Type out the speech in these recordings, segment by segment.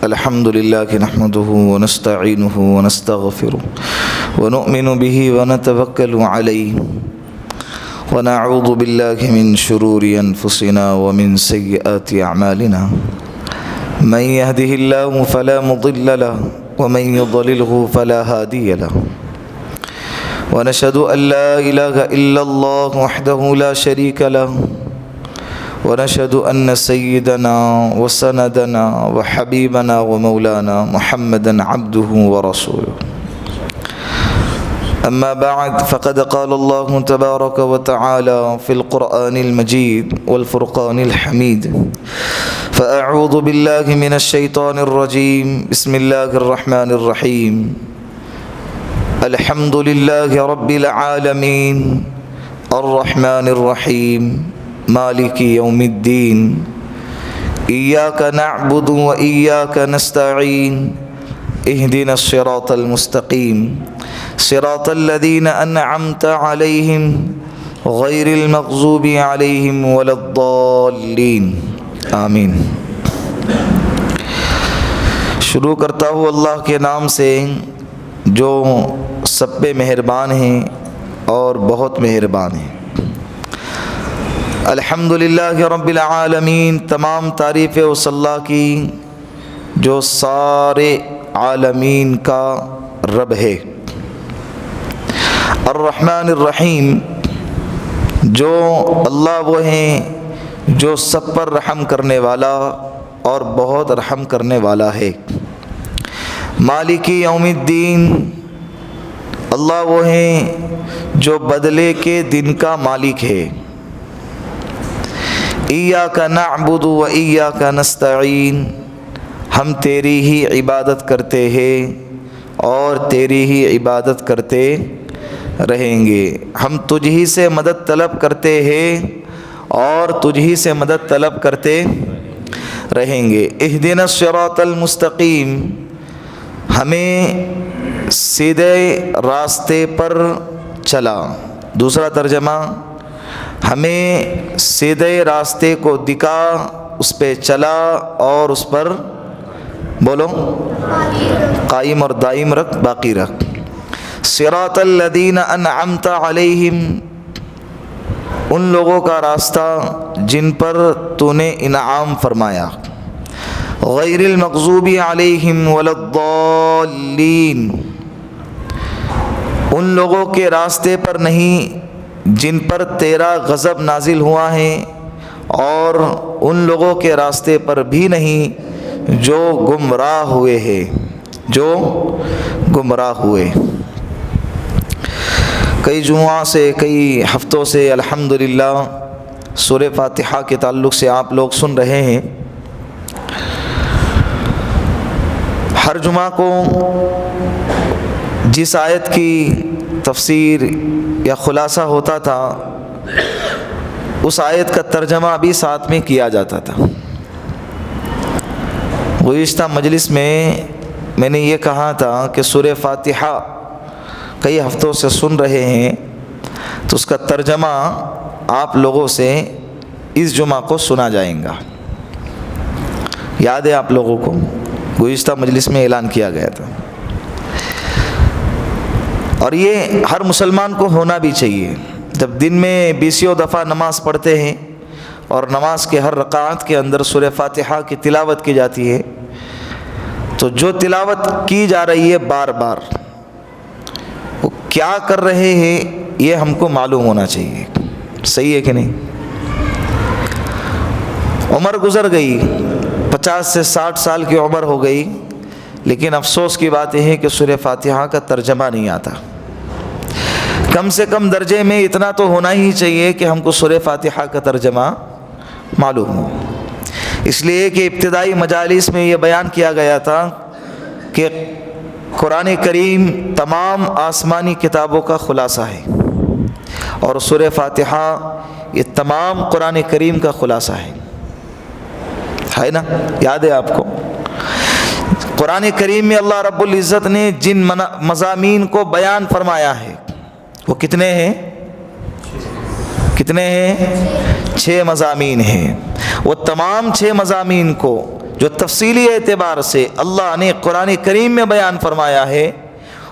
الحمد لله نحمده ونستعينه ونستغفره ونؤمن به ونتوكل عليه ونعوذ بالله من شرور أنفسنا ومن سيئات أعمالنا من يهده الله فلا مضل له ومن يضلله فلا هادي له ونشهد أن لا إله إلا الله وحده لا شريك له ونشهد أن سيدنا وسندنا وحبيبنا ومولانا محمدا عبده ورسوله أما بعد فقد قال الله تبارك وتعالى في القرآن المجيد والفرقان الحميد فأعوذ بالله من الشيطان الرجيم بسم الله الرحمن الرحيم الحمد لله رب العالمين الرحمن الرحيم مالك يوم الدين إياك نعبد وإياك نستعين اهدنا الصراط المستقيم صراط الذين أنعمت عليهم غير المغضوب عليهم ولا الضالين آمین۔ شروع کرتا ہوں اللہ کے نام سے جو سب پہ مہربان ہیں اور بہت مہربان ہیں۔ الحمدللہ رب العالمین، تمام تعریف اس اللہ کی جو سارے عالمین کا رب ہے۔ الرحمن الرحیم، جو اللہ وہ ہیں جو سب پر رحم کرنے والا اور بہت رحم کرنے والا ہے۔ مالک یوم الدین، اللہ وہ ہیں جو بدلے کے دن کا مالک ہے۔ ایاک نعبد و ایاک نستعین، ہم تیری ہی عبادت کرتے ہیں اور تیری ہی عبادت کرتے رہیں گے۔ ہم تجھ ہی سے مدد طلب کرتے ہیں اور تجھ ہی سے مدد طلب کرتے رہیں گے۔ اہدنا الصراط المستقیم، ہمیں سیدھے راستے پر چلا۔ دوسرا ترجمہ، ہمیں سیدھے راستے کو دکھا، اس پہ چلا اور اس پر بولو قائم اور دائم رکھ، باقی رکھ۔ صراط الذین انعمت علیہم، ان لوگوں کا راستہ جن پر تو نے انعام فرمایا۔ غیر المغضوب علیہم ولا الضالین، ان لوگوں کے راستے پر نہیں جن پر تیرا غضب نازل ہوا ہے، اور ان لوگوں کے راستے پر بھی نہیں جو گمراہ ہوئے ہیں، جو گمراہ ہوئے۔ کئی جمعہ سے، کئی ہفتوں سے الحمدللہ سورہ فاتحہ کے تعلق سے آپ لوگ سن رہے ہیں۔ ہر جمعہ کو جس آیت کی تفسیر یا خلاصہ ہوتا تھا، اس آیت کا ترجمہ بھی ساتھ میں کیا جاتا تھا۔ گزشتہ مجلس میں نے یہ کہا تھا کہ سورہ فاتحہ کئی ہفتوں سے سن رہے ہیں تو اس کا ترجمہ آپ لوگوں سے اس جمعہ کو سنا جائیں گا۔ یاد ہے آپ لوگوں کو؟ گزشتہ مجلس میں اعلان کیا گیا تھا، اور یہ ہر مسلمان کو ہونا بھی چاہیے۔ جب دن میں 20 دفعہ نماز پڑھتے ہیں اور نماز کے ہر رکعت کے اندر سورہ فاتحہ کی تلاوت کی جاتی ہے، تو جو تلاوت کی جا رہی ہے بار بار، وہ کیا کر رہے ہیں یہ ہم کو معلوم ہونا چاہیے۔ صحیح ہے کہ نہیں؟ عمر گزر گئی، 50 سے 60 سال کی عمر ہو گئی، لیکن افسوس کی بات یہ ہے کہ سورہ فاتحہ کا ترجمہ نہیں آتا۔ کم سے کم درجے میں اتنا تو ہونا ہی چاہیے کہ ہم کو سورہ فاتحہ کا ترجمہ معلوم ہو۔ اس لیے کہ ابتدائی مجالس میں یہ بیان کیا گیا تھا کہ قرآن کریم تمام آسمانی کتابوں کا خلاصہ ہے، اور سورہ فاتحہ یہ تمام قرآن کریم کا خلاصہ ہے نا؟ یاد ہے آپ کو؟ قرآن کریم میں اللہ رب العزت نے جن مضامین کو بیان فرمایا ہے وہ کتنے ہیں؟ 6 مضامین ہیں، وہ تمام 6 مضامین کو جو تفصیلی اعتبار سے اللہ نے قرآن کریم میں بیان فرمایا ہے،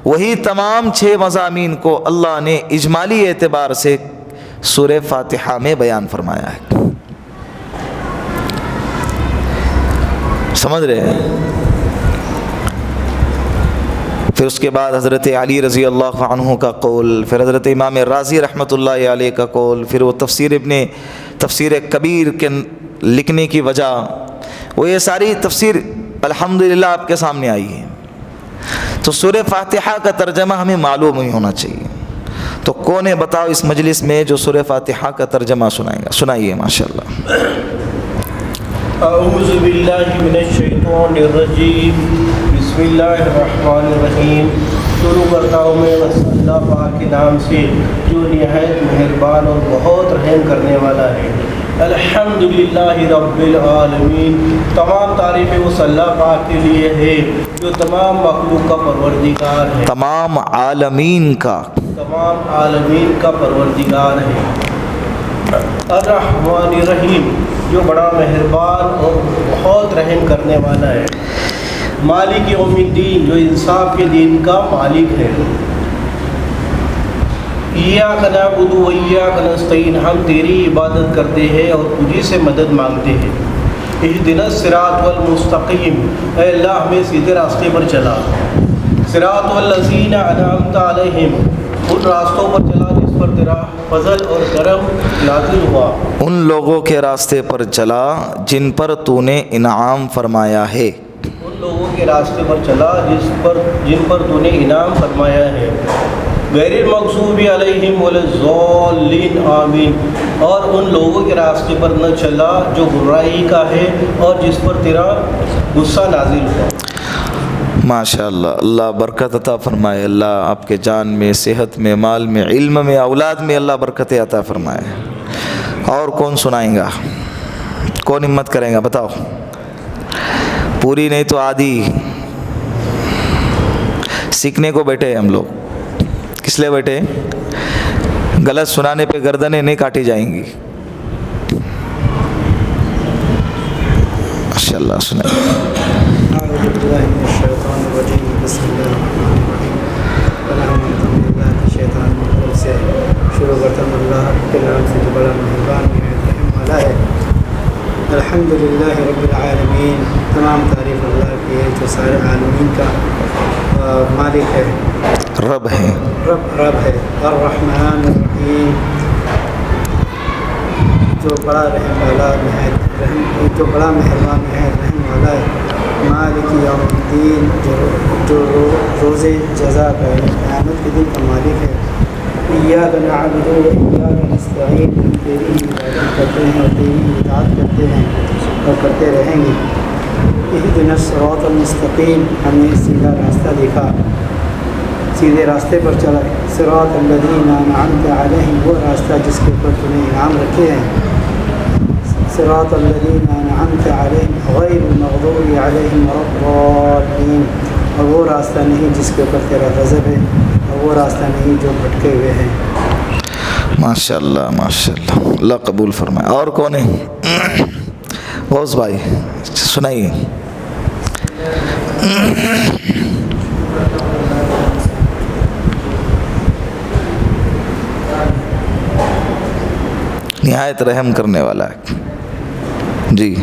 وہی تمام 6 مضامین کو اللہ نے اجمالی اعتبار سے سورہ فاتحہ میں بیان فرمایا ہے۔ سمجھ رہے ہیں؟ پھر اس کے بعد حضرت علی رضی اللہ عنہ کا قول، پھر حضرت امام رازی رحمۃ اللہ علیہ کا قول، پھر وہ تفسیر کبیر کے لکھنے کی وجہ، وہ یہ ساری تفسیر الحمدللہ آپ کے سامنے آئی ہے۔ تو سورہ فاتحہ کا ترجمہ ہمیں معلوم ہی ہونا چاہیے۔ تو کون ہے بتاؤ اس مجلس میں جو سورہ فاتحہ کا ترجمہ سنائے گا؟ سنائیے ماشاءاللہ۔ اعوذ باللہ من الشیطان الرجیم، بسم اللہ الرحمن الرحیم۔ شروع کرتا ہوں میں بس اللہ پاک کے نام سے جو نہایت مہربان اور بہت رحم کرنے والا ہے۔ الحمدللہ رب العالمین، تمام تعریفیں اس اللہ پاک کے لیے ہے جو تمام مخلوق کا پروردگار ہے، تمام عالمین کا پروردگار ہے۔ الرحمن الرحیم، جو بڑا مہربان اور بہت رحم کرنے والا ہے۔ مالک یوم الدین، جو انصاف کے دین کا مالک ہے۔ ایاک نعبد و ایاک نستعین، ہم تیری عبادت کرتے ہیں اور تجھی سے مدد مانگتے ہیں۔ اہدنا الصراط المستقیم، اے اللہ ہمیں سیدھے راستے پر چلا۔ صراط الذین انعمت علیہم، ان راستوں پر چلا جس پر تیرا فضل اور کرم نازل ہوا۔ ان لوگوں کے راستے پر چلا جن پر تو نے انعام فرمایا ہے۔ ان لوگوں کے راستے پر چلا جن پر تو نے انعام فرمایا ہے۔ غیر المغضوب علیہم ولا الضالین، آمین۔ اور ان لوگوں کے راستے پر نہ چلا جو گمراہی کا ہے اور جس پر تیرا غصہ نازل ہوا۔ ماشاء اللہ، اللہ برکت عطا فرمائے، اللہ آپ کے جان میں، صحت میں، مال میں، علم میں، اولاد میں اللہ برکت عطا فرمائے۔ اور کون سنائیں گا؟ کون ہمت کریں گا؟ بتاؤ، پوری نہیں تو آدھی۔ سیکھنے کو بیٹھے ہیں ہم لوگ، کس لیے بیٹھے؟ غلط سنانے پہ گردنیں نہیں کاٹی جائیں گی۔ ماشاء اللہ، سنائیں۔ اعوذ باللہ من الشیطان الرجیم، بسم اللہ الرحمن الرحیم۔ اللہ کے شیطان مخلوق سے شروع کرتا ہوں اللہ کے نام سے جو بڑا مہربان نہایت رحم والا ہے۔ الحمدللہ رب العالمین، تمام تعریف اللہ کی ہے جو سارے عالمین کا مالک ہے، رب ہے، رب ہے۔ الرحمن الرحیم، جو بڑا رحم والا نہایت رحم، جو بڑا مہربان نہایت رحم والا ہے۔ مالک یوم الدین، جو روز جزا کا ہے، قیامت کے دن کا مالک ہے۔ ایاک نعبد و ایاک نستعین، ہم تیری عبادت کرتے ہیں اور تیری اطاعت کرتے ہیں اور کرتے رہیں گے۔ اہدنا الصراط المستقیم، ہمیں سیدھا راستہ دکھا، سیدھے راستے پر چلا۔ صراط الذین انعمت علیہم، وہ راستہ جس کے اوپر تو نے انعام رکھے ہیں۔ صراط الذین انعمت علیہم غیر المغضوب علیہم ولا الضالین، اور وہ راستہ نہیں جس کے اوپر تیرا غضب ہے، اور وہ راستہ نہیں جو بھٹکے ہوئے ہیں۔ ماشاء اللہ، ماشاء اللہ، اللہ قبول فرمائے۔ اور کون ہے؟ غوث بھائی سنائیے۔ نہایت رحم کرنے والا ہے جی۔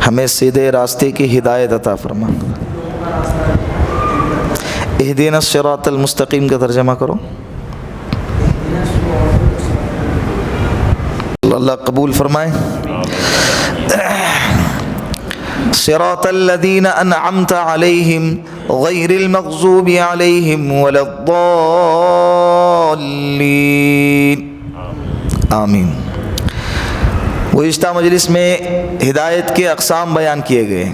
ہمیں سیدھے راستے کی ہدایت عطا فرما۔ اہدنا الصراط المستقیم کا ترجمہ کرو۔ اللہ قبول فرمائے۔ صراط الذین انعمت علیہم غیر المغضوب علیہم ولا الضالین آمین۔ گزشتہ مجلس میں ہدایت کے اقسام بیان کیے گئے۔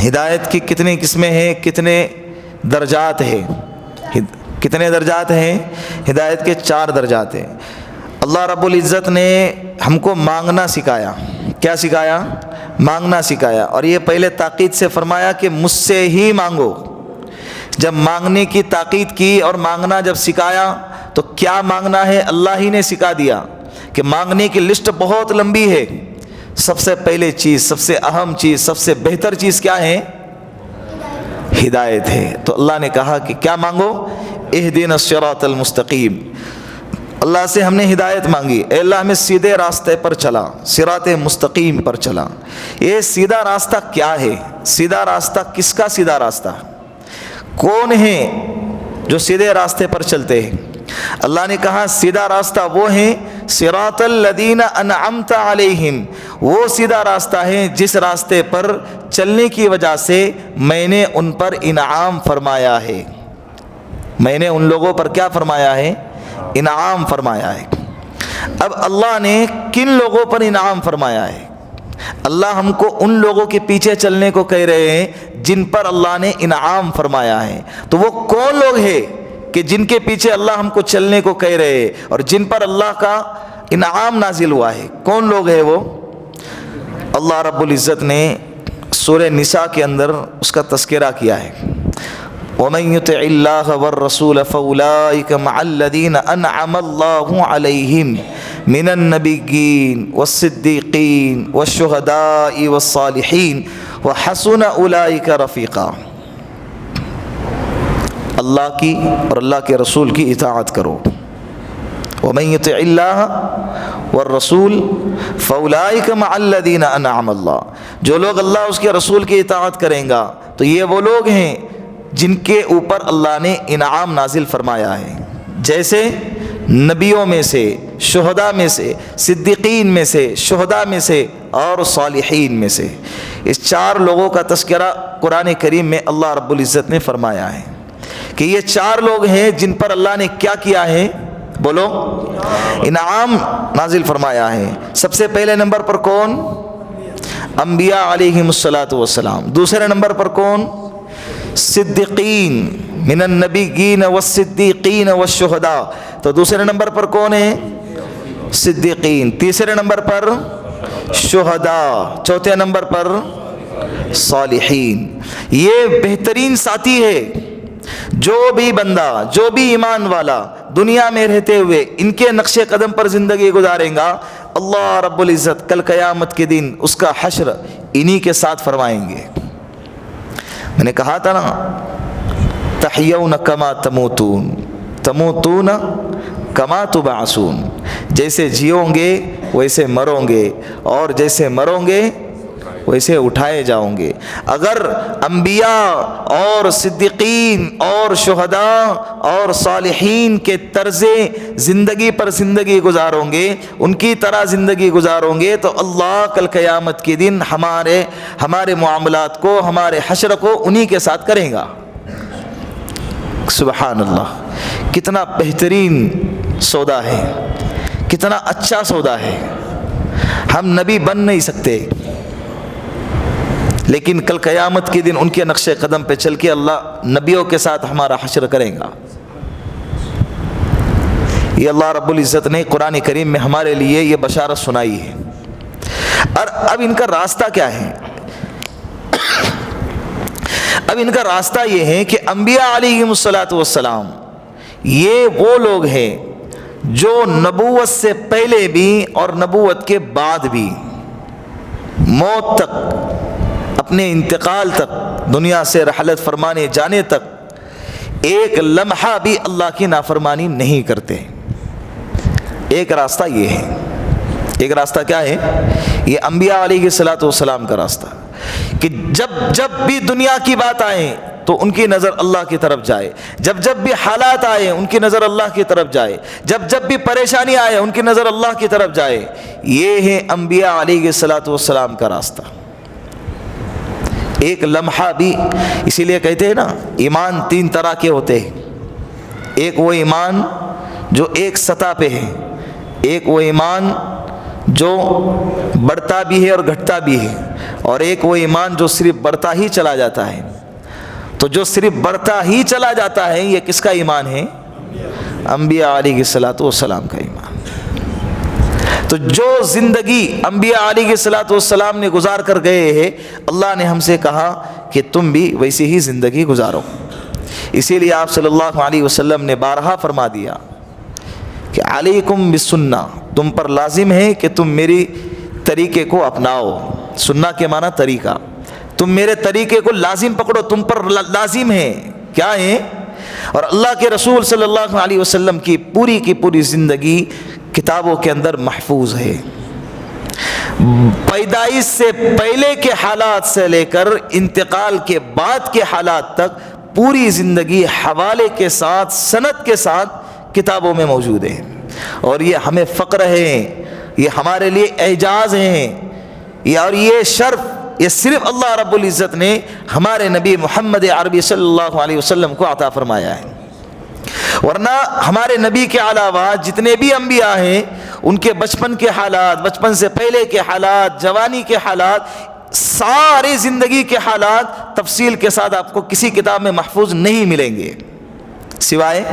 ہدایت کی کتنی قسمیں ہیں، کتنے درجات ہیں؟ کتنے درجات ہیں؟ ہدایت کے 4 درجات ہیں۔ اللہ رب العزت نے ہم کو مانگنا سکھایا۔ کیا سکھایا؟ مانگنا سکھایا، اور یہ پہلے تاکید سے فرمایا کہ مجھ سے ہی مانگو۔ جب مانگنے کی تاکید کی اور مانگنا جب سکھایا تو کیا مانگنا ہے اللہ ہی نے سکھا دیا کہ مانگنے کی لسٹ بہت لمبی ہے۔ سب سے پہلے چیز، سب سے اہم چیز، سب سے بہتر چیز کیا ہے؟ ہدایت ہے۔ تو اللہ نے کہا کہ کیا مانگو؟ اہدنا الصراط المستقیم۔ اللہ سے ہم نے ہدایت مانگی، اے اللہ ہمیں سیدھے راستے پر چلا، صراط مستقیم پر چلا۔ یہ سیدھا راستہ کیا ہے؟ سیدھا راستہ کس کا سیدھا راستہ؟ کون ہے جو سیدھے راستے پر چلتے ہیں؟ اللہ نے کہا سیدھا راستہ وہ ہے صراط الذین انعمت علیہم، وہ سیدھا راستہ ہے جس راستے پر چلنے کی وجہ سے میں نے ان پر انعام فرمایا ہے۔ میں نے ان لوگوں پر کیا فرمایا ہے؟ انعام فرمایا ہے۔ اب اللہ نے کن لوگوں پر انعام فرمایا ہے؟ اللہ ہم کو ان لوگوں کے پیچھے چلنے کو کہہ رہے ہیں جن پر اللہ نے انعام فرمایا ہے۔ تو وہ کون لوگ ہیں کہ جن کے پیچھے اللہ ہم کو چلنے کو کہہ رہے ہیں اور جن پر اللہ کا انعام نازل ہوا ہے؟ کون لوگ ہیں وہ؟ اللہ رب العزت نے سورہ نساء کے اندر اس کا تذکرہ کیا ہے۔ وَمَن يُطِعِ اللَّهَ وَالرَّسُولَ فَأُولَٰئِكَ مَعَ الَّذِينَ أَنْعَمَ اللَّهُ عَلَيْهِمْ مِنَ النَّبِيِّينَ وَالصِّدِّيقِينَ وَالشُّهَدَاءِ وَالصَّالِحِينَ وَحَسُنَ أُولَٰئِكَ رَفِيقًا۔ اللہ کی اور اللہ کے رسول کی اطاعت کرو۔ وَمَن يُطِعِ اللَّهَ وَالرَّسُولَ فَأُولَٰئِكَ مَعَ الَّذِينَ أَنْعَمَ اللَّهُ، جو لوگ اللہ اس کے رسول کی اطاعت کریں گا تو یہ وہ لوگ ہیں جن کے اوپر اللہ نے انعام نازل فرمایا ہے، جیسے نبیوں میں سے، شہداء میں سے، صدیقین میں سے، شہداء میں سے اور صالحین میں سے۔ اس 4 لوگوں کا تذکرہ قرآن کریم میں اللہ رب العزت نے فرمایا ہے کہ یہ 4 لوگ ہیں جن پر اللہ نے کیا کیا ہے؟ بولو، انعام نازل فرمایا ہے۔ سب سے پہلے نمبر پر کون؟ انبیاء علیہم الصلاۃ والسلام۔ دوسرے نمبر پر کون؟ صدیقین، من النبیین والصدیقین والشہداء۔ تو دوسرے نمبر پر کون ہے؟ صدیقین۔ تیسرے نمبر پر شہداء۔ چوتھے نمبر پر صالحین۔ یہ بہترین ساتھی ہے۔ جو بھی بندہ، جو بھی ایمان والا دنیا میں رہتے ہوئے ان کے نقش قدم پر زندگی گزاریں گا، اللہ رب العزت کل قیامت کے دن اس کا حشر انہی کے ساتھ فرمائیں گے۔ میں نے کہا تھا نا، تحیون کما تموتون، تموتون کما تبعثون، جیسے جیوں گے ویسے مروں گے، اور جیسے مروں گے ویسے اٹھائے جاؤں گے۔ اگر انبیاء اور صدیقین اور شہداء اور صالحین کے طرز زندگی پر زندگی گزاروں گے، ان کی طرح زندگی گزاروں گے، تو اللہ کل قیامت کے دن ہمارے معاملات کو، ہمارے حشر کو انہی کے ساتھ کرے گا۔ سبحان اللہ، کتنا بہترین سودا ہے، کتنا اچھا سودا ہے۔ ہم نبی بن نہیں سکتے، لیکن کل قیامت کے دن ان کے نقش قدم پہ چل کے اللہ نبیوں کے ساتھ ہمارا حشر کرے گا۔ یہ اللہ رب العزت نے قرآن کریم میں ہمارے لیے یہ بشارت سنائی ہے۔ اور اب ان کا راستہ کیا ہے؟ اب ان کا راستہ یہ ہے کہ انبیاء علیہم الصلاۃ والسلام یہ وہ لوگ ہیں جو نبوت سے پہلے بھی اور نبوت کے بعد بھی موت تک، اپنے انتقال تک، دنیا سے رحلت فرمانے جانے تک ایک لمحہ بھی اللہ کی نافرمانی نہیں کرتے۔ ایک راستہ یہ ہے۔ ایک راستہ کیا ہے؟ یہ انبیاء علیہ الصلوۃ والسلام کا راستہ، کہ جب بھی دنیا کی بات آئے تو ان کی نظر اللہ کی طرف جائے، جب بھی حالات آئے ان کی نظر اللہ کی طرف جائے، جب بھی پریشانی آئے ان کی نظر اللہ کی طرف جائے۔ یہ ہے انبیاء علیہ الصلوۃ والسلام کا راستہ۔ ایک لمحہ بھی. اسی لیے کہتے ہیں نا ایمان 3 طرح کے ہوتے ہیں. ایک وہ ایمان جو ایک سطح پہ ہے, ایک وہ ایمان جو بڑھتا بھی ہے اور گھٹتا بھی ہے, اور ایک وہ ایمان جو صرف بڑھتا ہی چلا جاتا ہے. تو جو صرف بڑھتا ہی چلا جاتا ہے یہ کس کا ایمان ہے؟ انبیاء علیہ الصلوۃ والسلام کا ایمان. تو جو زندگی انبیاء علیہ الصلوۃ والسلام نے گزار کر گئے ہیں, اللہ نے ہم سے کہا کہ تم بھی ویسی ہی زندگی گزارو. اسی لیے آپ صلی اللہ علیہ وسلم نے بارہا فرما دیا کہ علیکم بالسنہ, تم پر لازم ہے کہ تم میری طریقے کو اپناؤ. سنہ کے معنی طریقہ. تم میرے طریقے کو لازم پکڑو, تم پر لازم ہے. کیا ہے؟ اور اللہ کے رسول صلی اللہ علیہ وسلم کی پوری زندگی کتابوں کے اندر محفوظ ہے. پیدائش سے پہلے کے حالات سے لے کر انتقال کے بعد کے حالات تک پوری زندگی حوالے کے ساتھ, سند کے ساتھ کتابوں میں موجود ہے. اور یہ ہمیں فخر ہے, یہ ہمارے لیے اعجاز ہیں, اور یہ شرف یہ صرف اللہ رب العزت نے ہمارے نبی محمد عربی صلی اللہ علیہ وسلم کو عطا فرمایا ہے. ورنہ ہمارے نبی کے علاوہ جتنے بھی انبیاء ہیں ان کے بچپن کے حالات, بچپن سے پہلے کے حالات, جوانی کے حالات, ساری زندگی کے حالات تفصیل کے ساتھ آپ کو کسی کتاب میں محفوظ نہیں ملیں گے سوائے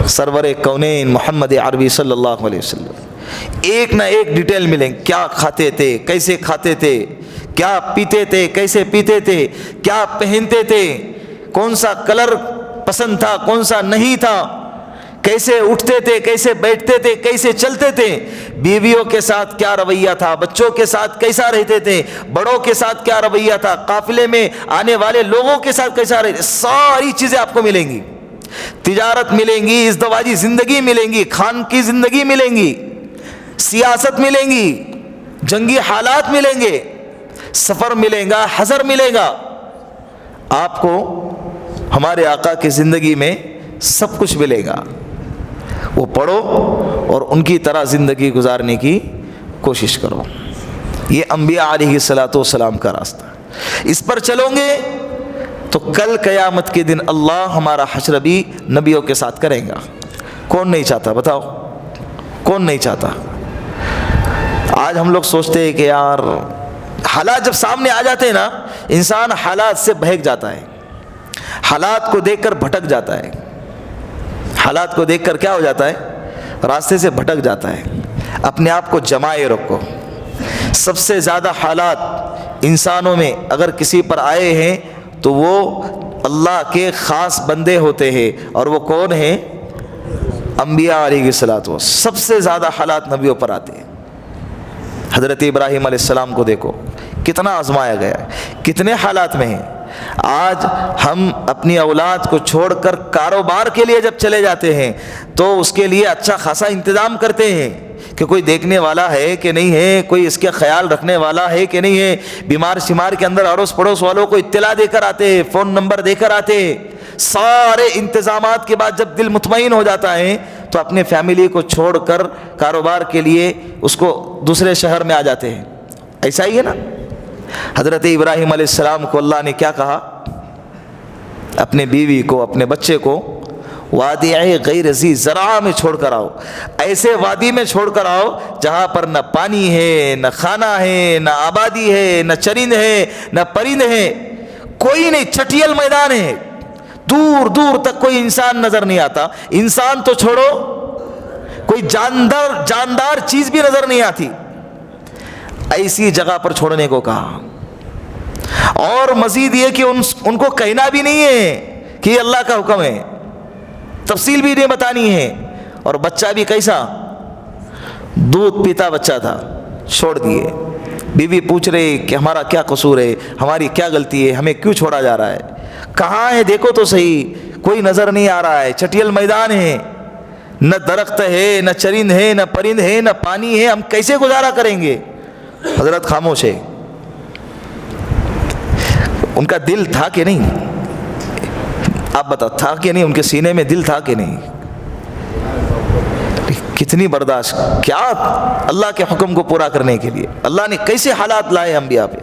سرور کونین محمد عربی صلی اللہ علیہ وسلم. ایک نہ ایک ڈیٹیل ملیں, کیا کھاتے تھے, کیسے کھاتے تھے, کیا پیتے تھے, کیسے پیتے تھے, کیا پہنتے تھے, کون سا کلر پسند تھا, کون سا نہیں تھا, کیسے اٹھتے تھے, کیسے بیٹھتے تھے, کیسے چلتے تھے, بیویوں کے ساتھ کیا رویہ تھا, بچوں کے ساتھ کیسا رہتے تھے, بڑوں کے ساتھ کیا رویہ تھا, قافلے میں آنے والے لوگوں کے ساتھ کیسا رہتے, ساری چیزیں آپ کو ملیں گی. تجارت ملیں گی, ازدواجی زندگی ملیں گی, خان کی زندگی ملیں گی, سیاست ملیں گی, جنگی حالات ملیں گے, سفر ملیں گا, حضر ملے گا. آپ کو ہمارے آقا کی زندگی میں سب کچھ ملے گا. وہ پڑھو اور ان کی طرح زندگی گزارنے کی کوشش کرو. یہ انبیاء علیہ الصلوۃ والسلام کا راستہ. اس پر چلو گے تو کل قیامت کے دن اللہ ہمارا حشر بھی نبیوں کے ساتھ کرے گا. کون نہیں چاہتا بتاؤ, کون نہیں چاہتا؟ آج ہم لوگ سوچتے ہیں کہ یار حالات جب سامنے آ جاتے ہیں نا, انسان حالات سے بہک جاتا ہے, حالات کو دیکھ کر بھٹک جاتا ہے, حالات کو دیکھ کر کیا ہو جاتا ہے, راستے سے بھٹک جاتا ہے. اپنے آپ کو جمائے رکھو. سب سے زیادہ حالات انسانوں میں اگر کسی پر آئے ہیں تو وہ اللہ کے خاص بندے ہوتے ہیں, اور وہ کون ہیں؟ انبیاء علیہ الصلوۃ والسلام. سب سے زیادہ حالات نبیوں پر آتے ہیں. حضرت ابراہیم علیہ السلام کو دیکھو, کتنا آزمایا گیا ہے, کتنے حالات میں ہیں. آج ہم اپنی اولاد کو چھوڑ کر کاروبار کے لیے جب چلے جاتے ہیں تو اس کے لیے اچھا خاصا انتظام کرتے ہیں کہ کوئی دیکھنے والا ہے کہ نہیں ہے, کوئی اس کے خیال رکھنے والا ہے کہ نہیں ہے. بیمار شمار کے اندر اڑوس پڑوس والوں کو اطلاع دے کر آتے ہیں, فون نمبر دے کر آتے ہیں. سارے انتظامات کے بعد جب دل مطمئن ہو جاتا ہے تو اپنے فیملی کو چھوڑ کر کاروبار کے لیے اس کو دوسرے شہر میں آ جاتے ہیں. ایسا ہی ہے نا. حضرت ابراہیم علیہ السلام کو اللہ نے کیا کہا؟ اپنے بیوی کو, اپنے بچے کو وادی غیر ذی زرع میں چھوڑ کر آؤ. ایسے وادی میں چھوڑ کر آؤ جہاں پر نہ پانی ہے, نہ کھانا ہے, نہ آبادی ہے, نہ چرند ہے, نہ پرند ہے, کوئی نہیں, چٹیل میدان ہے. دور دور تک کوئی انسان نظر نہیں آتا. انسان تو چھوڑو, کوئی جاندار چیز بھی نظر نہیں آتی. ایسی جگہ پر چھوڑنے کو کہا. اور مزید یہ کہ ان کو کہنا بھی نہیں ہے کہ یہ اللہ کا حکم ہے, تفصیل بھی نہیں بتانی ہے. اور بچہ بھی کیسا, دودھ پیتا بچہ تھا, چھوڑ دیے. بیوی پوچھ رہی کہ ہمارا کیا قصور ہے, ہماری کیا غلطی ہے, ہمیں کیوں چھوڑا جا رہا ہے؟ کہاں ہے دیکھو تو صحیح, کوئی نظر نہیں آ رہا ہے, چٹیل میدان ہے, نہ درخت ہے, نہ چرند ہے, نہ پرند ہے, نہ پانی ہے, ہم کیسے گزارا کریں گے؟ حضرت خاموش ہے. ان کا دل تھا کہ نہیں؟ آپ بتاؤ, تھا کہ نہیں؟ ان کے سینے میں دل تھا کہ نہیں؟ کتنی برداشت, کیا اللہ کے حکم کو پورا کرنے کے لیے اللہ نے کیسے حالات لائے انبیاء پہ.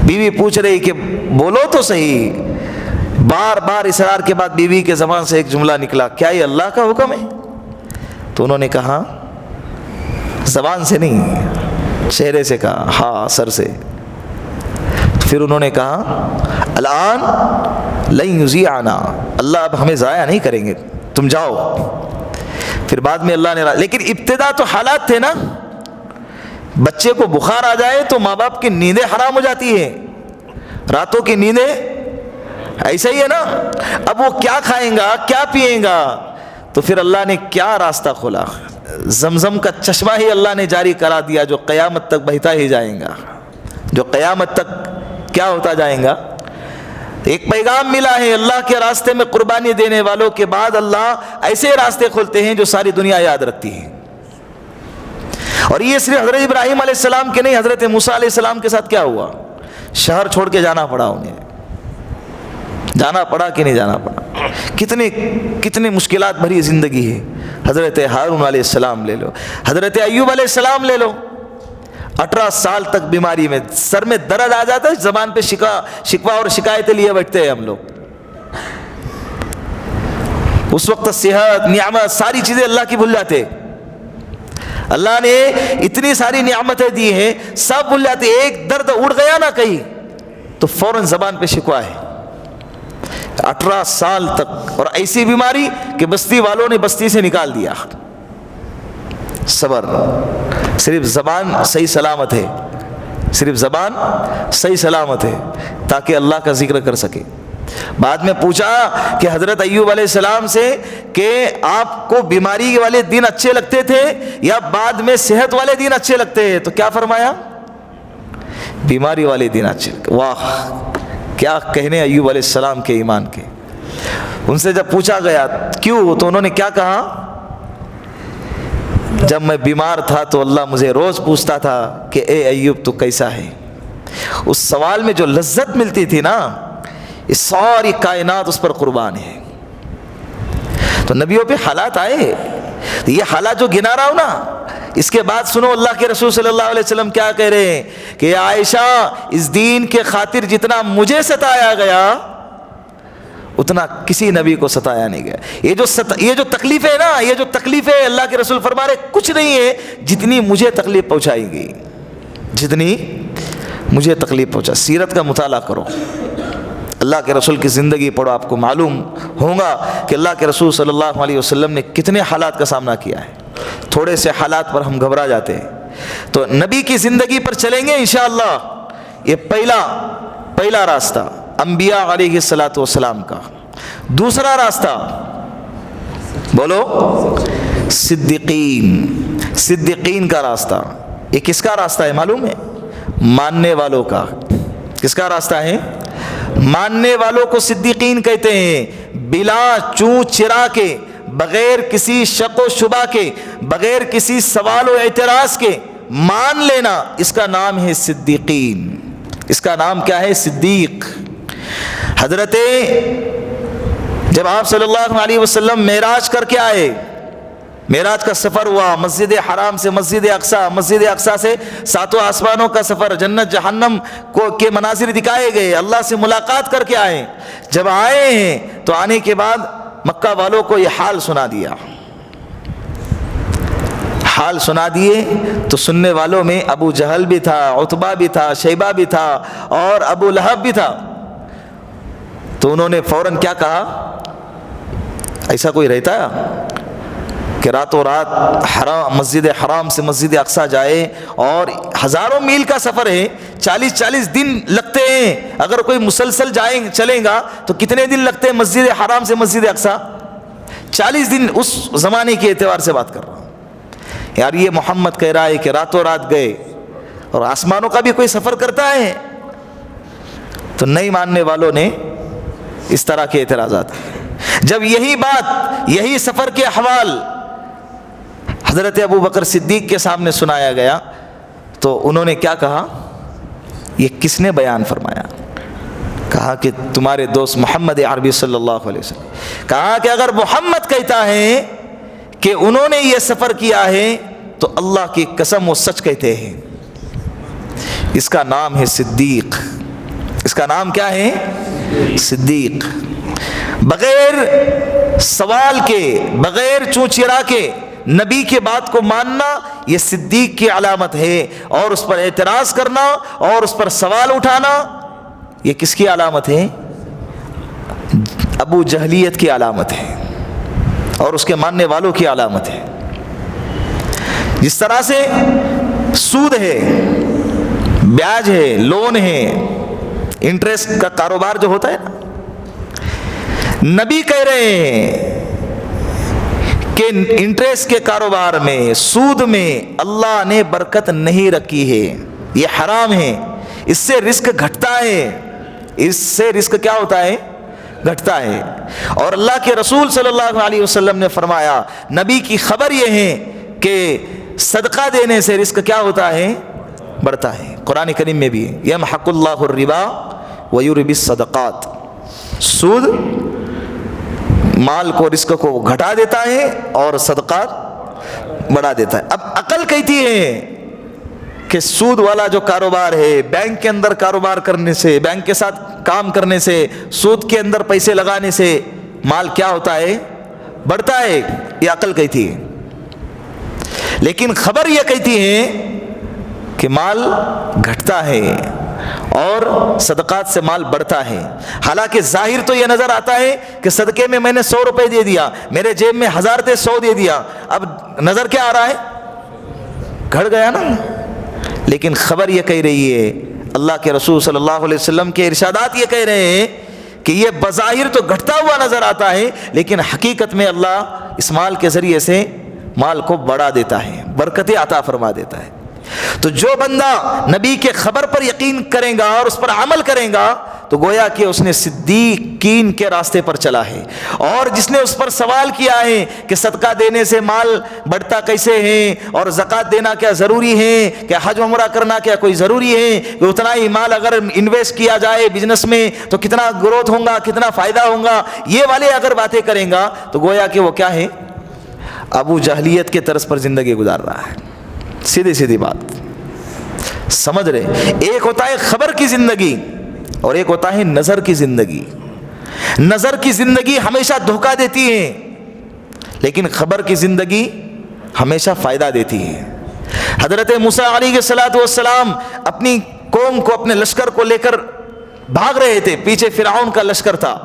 بیوی پوچھ رہی کہ بولو تو صحیح. بار بار اصرار کے بعد بیوی کے زبان سے ایک جملہ نکلا, کیا یہ اللہ کا حکم ہے؟ تو انہوں نے کہا, زبان سے نہیں, چہرے سے کہا, ہاں سر سے. پھر انہوں نے کہا, الان لن یضیعنا, اللہ اب ہمیں ضائع نہیں کریں گے, تم جاؤ. پھر بعد میں اللہ نے لیکن ابتدا تو حالات تھے نا, بچے کو بخار آ جائے تو ماں باپ کی نیندیں حرام ہو جاتی ہیں, راتوں کی نیندیں, ایسا ہی ہے نا. اب وہ کیا کھائیں گا, کیا پیئیں گا؟ تو پھر اللہ نے کیا راستہ کھولا, زمزم کا چشمہ ہی اللہ نے جاری کرا دیا, جو قیامت تک بہتا ہی جائیں گا, جو قیامت تک کیا ہوتا جائیں گا. ایک پیغام ملا ہے, اللہ کے راستے میں قربانی دینے والوں کے بعد اللہ ایسے راستے کھولتے ہیں جو ساری دنیا یاد رکھتی ہے. اور یہ صرف حضرت ابراہیم علیہ السلام کے نہیں, حضرت موسیٰ علیہ السلام کے ساتھ کیا ہوا, شہر چھوڑ کے جانا پڑا انہیں. جانا پڑا کہ نہیں جانا پڑا؟ کتنے مشکلات بھری زندگی ہے. حضرت ہارون علیہ السلام لے لو, حضرت ایوب علیہ السلام لے لو, 18 سال تک بیماری میں, سر میں درد آ جاتا ہے, زبان پہ شکوہ اور شکایتیں لیے بیٹھتے ہیں ہم لوگ. اس وقت صحت, نعمت, ساری چیزیں اللہ کی بھول جاتے. اللہ نے اتنی ساری نعمتیں دی ہیں, سب بھول جاتے. ایک درد اڑ گیا نا کہیں تو فوراً زبان پہ شکوہ ہے. 18 سال تک, اور ایسی بیماری کہ بستی والوں نے بستی سے نکال دیا. صبر, صرف زبان صحیح سلامت ہے, صرف زبان صحیح سلامت ہے تاکہ اللہ کا ذکر کر سکے. بعد میں پوچھا کہ حضرت ایوب علیہ السلام سے کہ آپ کو بیماری والے دن اچھے لگتے تھے یا بعد میں صحت والے دن اچھے لگتے ہیں؟ تو کیا فرمایا, بیماری والے دن اچھے. واہ, کیا کہنے ایوب علیہ السلام کے ایمان کے. ان سے جب پوچھا گیا کیوں, تو انہوں نے کیا کہا, جب میں بیمار تھا تو اللہ مجھے روز پوچھتا تھا کہ اے ایوب تو کیسا ہے. اس سوال میں جو لذت ملتی تھی نا, اس ساری کائنات اس پر قربان ہے. تو نبیوں پہ حالات آئے, یہ حالات جو گنا رہا ہوں نا, اس کے بعد سنو اللہ کے رسول صلی اللہ علیہ وسلم کیا کہہ رہے ہیں کہ عائشہ, اس دین کے خاطر جتنا مجھے ستایا گیا اتنا کسی نبی کو ستایا نہیں گیا. یہ جو تکلیف ہے نا, یہ جو تکلیف ہے, اللہ کے رسول فرما رہے کچھ نہیں ہے جتنی مجھے تکلیف پہنچائی گئی, جتنی مجھے تکلیف پہنچا. سیرت کا مطالعہ کرو, اللہ کے رسول کی زندگی پڑھو, آپ کو معلوم ہوگا کہ اللہ کے رسول صلی اللہ علیہ وسلم نے کتنے حالات کا سامنا کیا ہے. تھوڑے سے حالات پر ہم گھبرا جاتے ہیں. تو نبی کی زندگی پر چلیں گے انشاءاللہ. یہ پہلا راستہ انبیاء علیہ الصلوۃ والسلام کا. دوسرا راستہ بولو, صدیقین کا راستہ. یہ کس کا راستہ ہے معلوم ہے؟ ماننے والوں کا. کس کا راستہ ہے؟ ماننے والوں کو صدیقین کہتے ہیں. بلا چوں چرا کے, بغیر کسی شک و شبہ کے, بغیر کسی سوال و اعتراض کے مان لینا, اس کا نام ہے صدیقین. اس کا نام کیا ہے؟ صدیق. حضرت جب آپ صلی اللہ علیہ وسلم معراج کر کے آئے, معراج کا سفر ہوا, مسجد حرام سے مسجد اقصیٰ, مسجد اقصیٰ سے 7 آسمانوں کا سفر, جنت جہنم کے مناظر دکھائے گئے, اللہ سے ملاقات کر کے آئے. جب آئے ہیں تو آنے کے بعد مکہ والوں کو یہ حال سنا دیا. حال سنا دیے تو سننے والوں میں ابو جہل بھی تھا, عتبہ بھی تھا, شیبہ بھی تھا اور ابو لہب بھی تھا. تو انہوں نے فوراً کیا کہا, ایسا کوئی رہتا ہے کہ راتوں رات مسجد حرام سے مسجد اقصیٰ جائے, اور ہزاروں میل کا سفر ہے, 40 دن لگتے ہیں. اگر کوئی مسلسل چلیں گا تو کتنے دن لگتے ہیں مسجد حرام سے مسجد اقصیٰ؟ 40 دن. اس زمانے کے اعتبار سے بات کر رہا ہوں یار. یہ محمد کہہ رہا ہے کہ راتوں رات گئے, اور آسمانوں کا بھی کوئی سفر کرتا ہے؟ تو نہیں ماننے والوں نے اس طرح کے اعتراضات. جب یہی بات, یہی سفر کے احوال حضرت ابو بکر صدیق کے سامنے سنایا گیا تو انہوں نے کیا کہا, یہ کس نے بیان فرمایا؟ کہا کہ تمہارے دوست محمد عربی صلی اللہ علیہ وسلم. کہا کہ اگر محمد کہتا ہے کہ انہوں نے یہ سفر کیا ہے تو اللہ کی قسم وہ سچ کہتے ہیں. اس کا نام ہے صدیق. اس کا نام کیا ہے؟ صدیق۔ بغیر سوال کے، بغیر چوں چرا کے نبی کے بات کو ماننا یہ صدیق کی علامت ہے، اور اس پر اعتراض کرنا اور اس پر سوال اٹھانا یہ کس کی علامت ہے؟ ابو جہلیت کی علامت ہے اور اس کے ماننے والوں کی علامت ہے۔ جس طرح سے سود ہے، بیاج ہے، لون ہے، انٹرسٹ کا کاروبار جو ہوتا ہے نا، نبی کہہ رہے ہیں کہ انٹرسٹ کے کاروبار میں، سود میں اللہ نے برکت نہیں رکھی ہے، یہ حرام ہے، اس سے رزق گھٹتا ہے، اس سے رزق کیا ہوتا ہے؟ گھٹتا ہے۔ اور اللہ کے رسول صلی اللہ علیہ وسلم نے فرمایا، نبی کی خبر یہ ہے کہ صدقہ دینے سے رزق کیا ہوتا ہے؟ بڑھتا ہے۔ قرآن کریم میں بھی یمحق اللہ الربا ویربی الصدقات، سود مال کو، رزق کو گھٹا دیتا ہے اور صدقات بڑھا دیتا ہے۔ اب عقل کہتی ہے کہ سود والا جو کاروبار ہے، بینک کے اندر کاروبار کرنے سے، بینک کے ساتھ کام کرنے سے، سود کے اندر پیسے لگانے سے مال کیا ہوتا ہے؟ بڑھتا ہے، یہ عقل کہتی ہے۔ لیکن خبر یہ کہتی ہے کہ مال گھٹتا ہے اور صدقات سے مال بڑھتا ہے۔ حالانکہ ظاہر تو یہ نظر آتا ہے کہ صدقے میں میں نے 100 روپے دے دیا، میرے جیب میں 1000 تھے، 100 دے دیا، اب نظر کیا آ رہا ہے؟ گھٹ گیا نا۔ لیکن خبر یہ کہہ رہی ہے، اللہ کے رسول صلی اللہ علیہ وسلم کے ارشادات یہ کہہ رہے ہیں کہ یہ بظاہر تو گھٹتا ہوا نظر آتا ہے، لیکن حقیقت میں اللہ اس مال کے ذریعے سے مال کو بڑھا دیتا ہے، برکتیں عطا فرما دیتا ہے۔ تو جو بندہ نبی کے خبر پر یقین کرے گا اور اس پر عمل کرے گا تو گویا کہ اس نے صدیقین کے راستے پر چلا ہے۔ اور جس نے اس پر سوال کیا ہے کہ صدقہ دینے سے مال بڑھتا کیسے ہے، اور زکوٰۃ دینا کیا ضروری ہے، کہ حج عمرہ کرنا کیا کوئی ضروری ہے، کہ اتنا ہی مال اگر انویسٹ کیا جائے بزنس میں تو کتنا گروتھ ہوگا، کتنا فائدہ ہوگا، یہ والے اگر باتیں کریں گا تو گویا کہ وہ کیا ہے؟ ابو جہلیت کے طرز پر زندگی گزار رہا ہے۔ سیدھی سیدھی بات سمجھ رہے؟ ایک ہوتا ہے خبر کی زندگی اور ایک ہوتا ہے نظر کی زندگی۔ نظر کی زندگی ہمیشہ دھوکہ دیتی ہے، لیکن خبر کی زندگی ہمیشہ فائدہ دیتی ہے۔ حضرت موسیٰ علیہ السلام اپنی قوم کو، اپنے لشکر کو لے کر بھاگ رہے تھے، پیچھے فرعون کا لشکر تھا،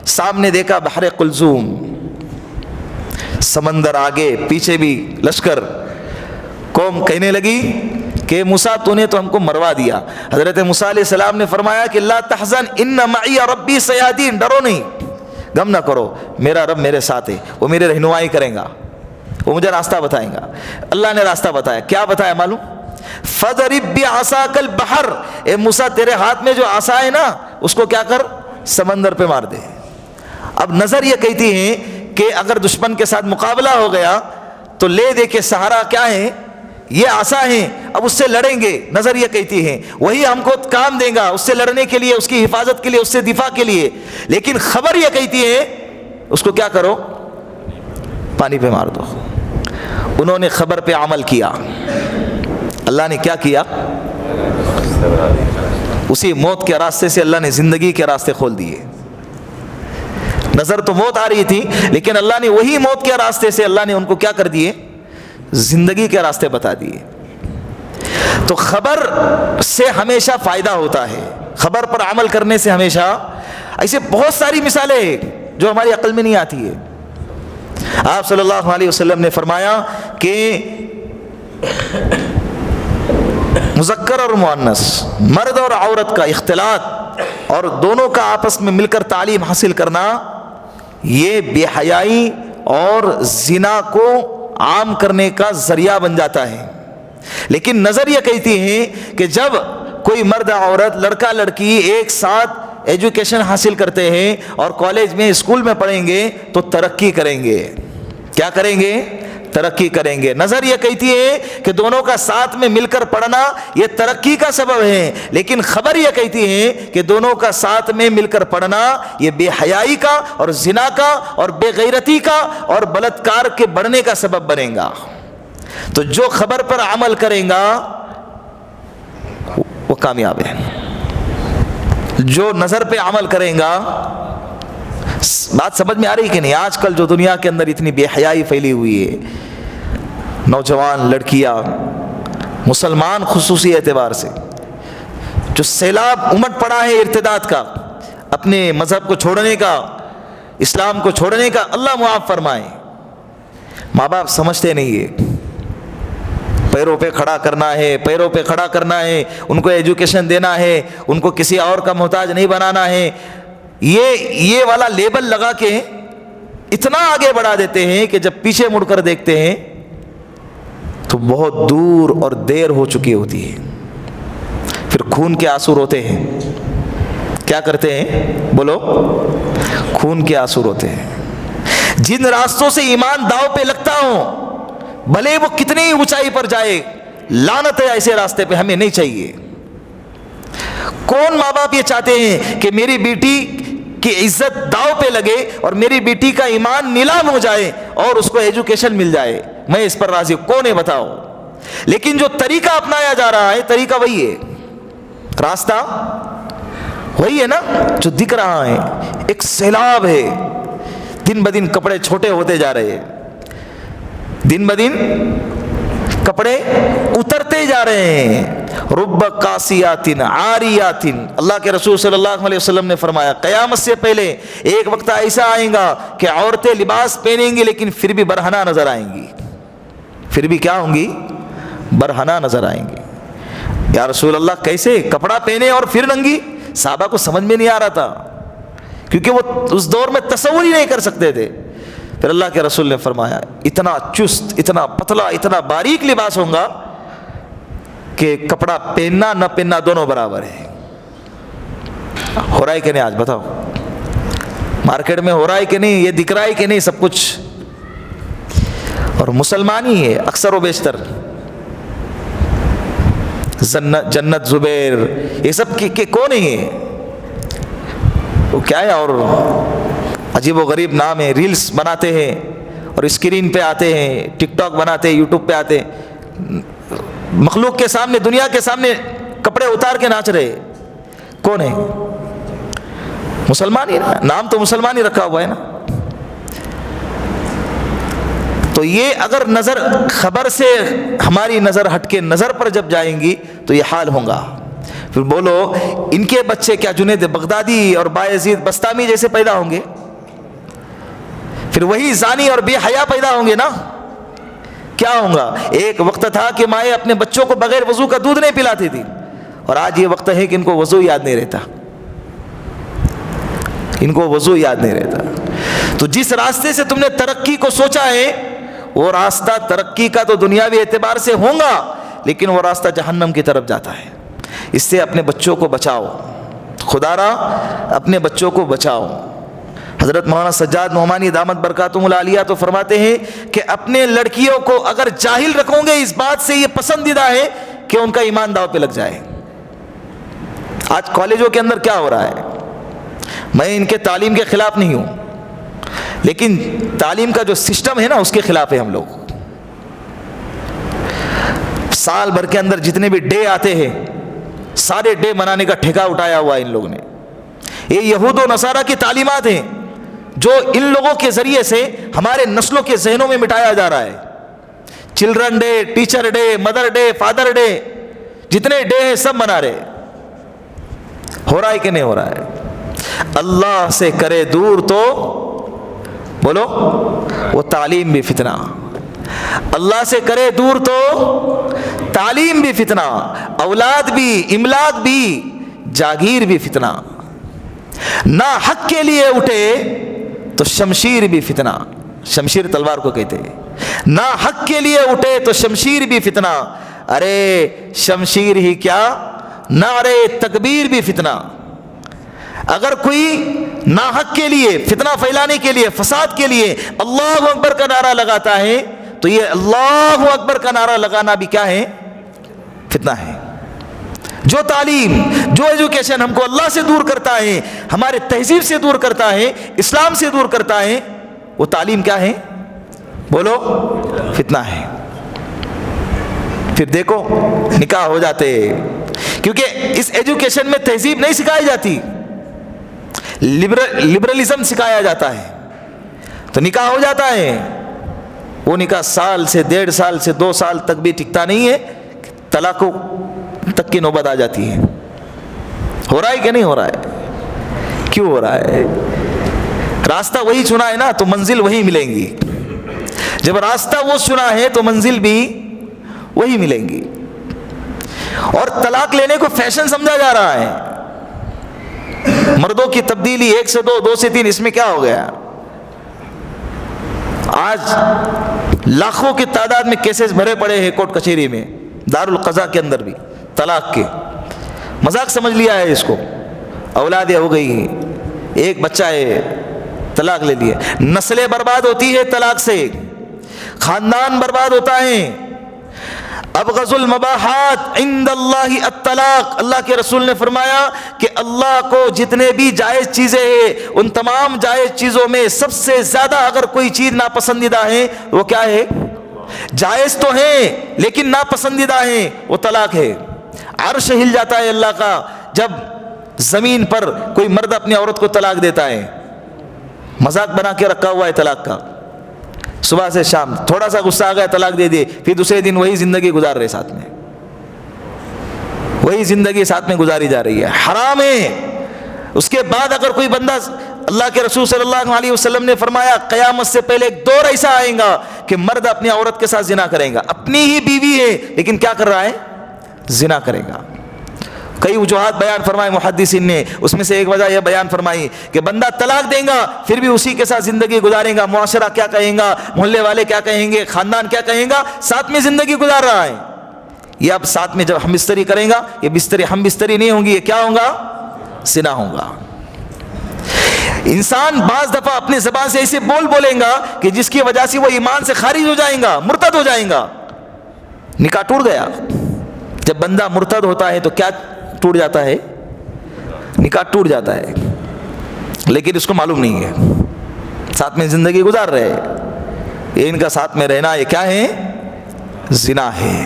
سامنے دیکھا بحر قلزوم، سمندر آگے، پیچھے بھی لشکر۔ قوم کہنے لگی کہ موسیٰ تو نے تو ہم کو مروا دیا۔ حضرت موسیٰ علیہ السلام نے فرمایا کہ لا تحزن ان معی ربی سیہدین، ڈرو نہیں، غم نہ کرو، میرا رب میرے ساتھ ہے، وہ میرے رہنمائی کریں گا، وہ مجھے راستہ بتائیں گا۔ اللہ نے راستہ بتایا، کیا بتایا معلوم؟ فَضْرِبْ بِعَصَاكَ الْبَحْرَ، اے موسیٰ تیرے ہاتھ میں جو عصا ہے نا اس کو کیا کر؟ سمندر پہ مار دے۔ اب نظر یہ کہتی ہے کہ اگر دشمن کے ساتھ مقابلہ ہو گیا تو لے دے کے سہارا کیا ہے؟ یہ عصا ہے، اب اس سے لڑیں گے۔ نظر یہ کہتی ہے وہی ہم کو کام دے گا، اس سے لڑنے کے لیے، اس کی حفاظت کے لیے، اس سے دفاع کے لیے۔ لیکن خبر یہ کہتی ہے اس کو کیا کرو؟ پانی پہ مار دو۔ انہوں نے خبر پہ عمل کیا، اللہ نے کیا کیا؟ اسی موت کے راستے سے اللہ نے زندگی کے راستے کھول دیے۔ نظر تو موت آ رہی تھی، لیکن اللہ نے وہی موت کے راستے سے اللہ نے ان کو کیا کر دیے؟ زندگی کے راستے بتا دیے۔ تو خبر سے ہمیشہ فائدہ ہوتا ہے، خبر پر عمل کرنے سے ہمیشہ۔ ایسے بہت ساری مثالیں ہیں جو ہماری عقل میں نہیں آتی ہے۔ آپ صلی اللہ علیہ وسلم نے فرمایا کہ مذکر اور مؤنث، مرد اور عورت کا اختلاط اور دونوں کا آپس میں مل کر تعلیم حاصل کرنا، یہ بے حیائی اور زنا کو عام کرنے کا ذریعہ بن جاتا ہے۔ لیکن نظر یہ کہتی ہے کہ جب کوئی مرد عورت، لڑکا لڑکی ایک ساتھ ایجوکیشن حاصل کرتے ہیں اور کالج میں، اسکول میں پڑھیں گے تو ترقی کریں گے۔ کیا کریں گے؟ ترقی کریں گے۔ نظر یہ کہتی ہے کہ دونوں کا ساتھ میں مل کر پڑھنا یہ ترقی کا سبب ہے، لیکن خبر یہ کہتی ہے کہ دونوں کا ساتھ میں مل کر پڑھنا یہ بے حیائی کا اور زنا کا اور بے غیرتی کا اور بلاತ್کار کے بڑھنے کا سبب بنے گا۔ تو جو خبر پر عمل کرے گا وہ کامیاب ہے۔ جو نظر پہ عمل کریں گا. بات سمجھ میں آ رہی کہ نہیں؟ آج کل جو دنیا کے اندر اتنی بے حیائی پھیلی ہوئی ہے، نوجوان لڑکیاں مسلمان خصوصی اعتبار سے جو سیلاب امٹ پڑا ہے ارتداد کا، اپنے مذہب کو چھوڑنے کا، اسلام کو چھوڑنے کا، اللہ معاف فرمائے. ماں باپ سمجھتے نہیں ہے، پیروں پہ کھڑا کرنا ہے، پیروں پہ کھڑا کرنا ہے، ان کو ایجوکیشن دینا ہے، ان کو کسی اور کا محتاج نہیں بنانا ہے. یہ والا لیبل لگا کے اتنا آگے بڑھا دیتے ہیں کہ جب پیچھے مڑ کر دیکھتے ہیں تو بہت دور اور دیر ہو چکی ہوتی ہے. پھر خون کے آنسو روتے ہیں. کیا کرتے ہیں؟ بولو. خون کے آنسو روتے ہیں. جن راستوں سے ایمان داؤ پہ لگتا ہوں، بھلے وہ کتنی اونچائی پر جائے، لعنت ہے ایسے راستے پہ، ہمیں نہیں چاہیے. کون ماں باپ یہ چاہتے ہیں کہ میری بیٹی کی عزت داؤ پہ لگے اور میری بیٹی کا ایمان نیلام ہو جائے اور اس کو ایجوکیشن مل جائے؟ میں اس پر راضی ہوں. کون ہے بتاؤ؟ لیکن جو طریقہ اپنایا جا رہا ہے، طریقہ وہی ہے، راستہ وہی ہے نا جو دکھ رہا ہے. ایک سیلاب ہے، دن بدن کپڑے چھوٹے ہوتے جا رہے ہیں، دن بدن کپڑے اترتے جا رہے ہیں. رب قاسیات عاریات، اللہ کے رسول صلی اللہ علیہ وسلم نے فرمایا قیامت سے پہلے ایک وقت ایسا آئے گا کہ عورتیں لباس پہنیں گی لیکن پھر بھی برہنہ نظر آئیں گی. پھر بھی کیا ہوں گی؟ برہنہ نظر آئیں گی. یا رسول اللہ کیسے؟ کپڑا پہنے اور پھر ننگی؟ صحابہ کو سمجھ میں نہیں آ رہا تھا، کیونکہ وہ اس دور میں تصور ہی نہیں کر سکتے تھے. پھر اللہ کے رسول نے فرمایا اتنا چست، اتنا پتلا، اتنا باریک لباس ہوگا کہ کپڑا پہننا نہ پہننا دونوں برابر ہے. ہو رہا ہے کہ نہیں؟ آج بتاؤ مارکیٹ میں ہو رہا ہے کہ نہیں؟ یہ دکھ رہا ہے کہ نہیں سب کچھ؟ اور مسلمان ہی ہے اکثر و بیشتر. جنت زبیر یہ سب کے کون ہے؟ وہ کیا ہے؟ اور عجیب و غریب نام ہے. ریلز بناتے ہیں اور اسکرین پہ آتے ہیں، ٹک ٹاک بناتے ہیں، یوٹیوب پہ آتے ہیں، مخلوق کے سامنے، دنیا کے سامنے کپڑے اتار کے ناچ رہے. کون ہے؟ مسلمان ہی نا، نام تو مسلمان ہی رکھا ہوا ہے نا. تو یہ اگر نظر خبر سے ہماری نظر ہٹ کے نظر پر جب جائیں گی تو یہ حال ہوگا. پھر بولو ان کے بچے کیا جنید بغدادی اور بایزید بستامی جیسے پیدا ہوں گے؟ پھر وہی زانی اور بے حیا پیدا ہوں گے نا. کیا ہوگا؟ ایک وقت تھا کہ مائیں اپنے بچوں کو بغیر وضو کا دودھ نہیں پلاتی تھی، اور آج یہ وقت ہے کہ ان کو وضو یاد نہیں رہتا. ان کو وضو یاد نہیں رہتا. تو جس راستے سے تم نے ترقی کو سوچا ہے وہ راستہ ترقی کا تو دنیاوی اعتبار سے ہوگا، لیکن وہ راستہ جہنم کی طرف جاتا ہے. اس سے اپنے بچوں کو بچاؤ، خدا را اپنے بچوں کو بچاؤ. حضرت مولانا سجاد نعمانی دامت برکاتہم العالیہ تو فرماتے ہیں کہ اپنے لڑکیوں کو اگر جاہل رکھو گے اس بات سے یہ پسندیدہ ہے کہ ان کا ایمان داؤ پہ لگ جائے. آج کالجوں کے اندر کیا ہو رہا ہے؟ میں ان کے تعلیم کے خلاف نہیں ہوں، لیکن تعلیم کا جو سسٹم ہے نا اس کے خلاف ہے ہم لوگ. سال بھر کے اندر جتنے بھی ڈے آتے ہیں سارے ڈے منانے کا ٹھیکہ اٹھایا ہوا ہے ان لوگوں نے. یہ یہود و نصارہ کی تعلیمات ہیں جو ان لوگوں کے ذریعے سے ہمارے نسلوں کے ذہنوں میں مٹایا جا رہا ہے. Children day, teacher day, mother day, father day, جتنے ڈے ہیں سب منا رہے. ہو رہا ہے کہ نہیں ہو رہا ہے؟ اللہ سے کرے دور تو بولو وہ تعلیم بھی فتنہ. اللہ سے کرے دور تو تعلیم بھی فتنہ، اولاد بھی، املاک بھی، جاگیر بھی فتنہ. نہ حق کے لیے اٹھے تو شمشیر بھی فتنہ. شمشیر تلوار کو کہتے ہیں. نہ حق کے لیے اٹھے تو شمشیر بھی فتنہ. ارے شمشیر ہی کیا، نعرے تکبیر بھی فتنہ. اگر کوئی ناحق کے لیے، فتنہ پھیلانے کے لیے، فساد کے لیے اللہ اکبر کا نعرہ لگاتا ہے تو یہ اللہ اکبر کا نعرہ لگانا بھی کیا ہے؟ فتنہ ہے. جو تعلیم، جو ایجوکیشن ہم کو اللہ سے دور کرتا ہے، ہمارے تہذیب سے دور کرتا ہے، اسلام سے دور کرتا ہے، وہ تعلیم کیا ہے؟ بولو فتنہ ہے. پھر دیکھو نکاح ہو جاتے کیونکہ اس ایجوکیشن میں تہذیب نہیں سکھائی جاتی، لبرلزم سکھایا جاتا ہے. تو نکاح ہو جاتا ہے، وہ نکاح سال سے 1.5 سال سے 2 سال تک بھی ٹکتا نہیں ہے، طلاق تک کی نوبت آ جاتی ہے. ہو رہا ہے کہ نہیں ہو رہا ہے؟ کیوں ہو رہا ہے؟ راستہ وہی چنا ہے نا تو منزل وہی ملیں گی. جب راستہ وہ چنا ہے تو منزل بھی وہی ملیں گی. اور طلاق لینے کو فیشن سمجھا جا رہا ہے. مردوں کی تبدیلی 1 سے 2، 2 سے 3، اس میں کیا ہو گیا؟ آج لاکھوں کی تعداد میں کیسز بھرے پڑے ہیں کورٹ کچہری میں، دارالقضاء کے اندر بھی طلاق کے. مذاق سمجھ لیا ہے اس کو. اولادیں ہو گئی، ایک بچہ ہے، طلاق لے لیا. نسلیں برباد ہوتی ہے طلاق سے، خاندان برباد ہوتا ہے. ابغض المباحات عند اللہ الطلاق. اللہ کے رسول نے فرمایا کہ اللہ کو جتنے بھی جائز چیزیں ہیں ان تمام جائز چیزوں میں سب سے زیادہ اگر کوئی چیز ناپسندیدہ ہے وہ کیا ہے؟ جائز تو ہیں لیکن ناپسندیدہ ہیں، وہ طلاق ہے. عرش ہل جاتا ہے اللہ کا جب زمین پر کوئی مرد اپنی عورت کو طلاق دیتا ہے. مذاق بنا کے رکھا ہوا ہے طلاق کا. صبح سے شام تھوڑا سا غصہ آ گیا طلاق دے دیے، پھر دوسرے دن وہی زندگی گزار رہے ساتھ میں، وہی زندگی ساتھ میں گزاری جا رہی ہے. حرام ہے. اس کے بعد اگر کوئی بندہ، اللہ کے رسول صلی اللہ علیہ وسلم نے فرمایا قیامت سے پہلے ایک دور ایسا آئے گا کہ مرد اپنی عورت کے ساتھ زنا کرے گا. اپنی ہی بیوی ہے لیکن کیا کر رہا ہے؟ زنا کرے گا. کئی وجوہات بیان فرمائے محدثین نے، اس میں سے ایک وجہ یہ بیان فرمائی کہ بندہ طلاق دے گا پھر بھی اسی کے ساتھ زندگی گزارے گا. معاشرہ کیا کہیں گا، محلے والے کیا کہیں گے، خاندان کیا کہیں گا، ساتھ میں زندگی گزار رہا ہے. یہ اب ساتھ میں جب ہم بستری کریں گا، یہ بستری ہم بستری نہیں ہوں گی، یہ کیا ہوگا؟ زنا ہوگا. انسان بعض دفعہ اپنے زبان سے ایسے بولیں گا کہ جس کی وجہ سے وہ ایمان سے خارج ہو جائیں گا، مرتد ہو جائیں گا. نکاح ٹوٹ گیا. جب بندہ مرتد ہوتا ہے تو کیا ٹوٹ جاتا ہے؟ نکاح ٹوٹ جاتا ہے. لیکن اس کو معلوم نہیں ہے، ساتھ میں زندگی گزار رہے ہیں، یہ ان کا ساتھ میں رہنا یہ کیا ہے؟ زنا ہے.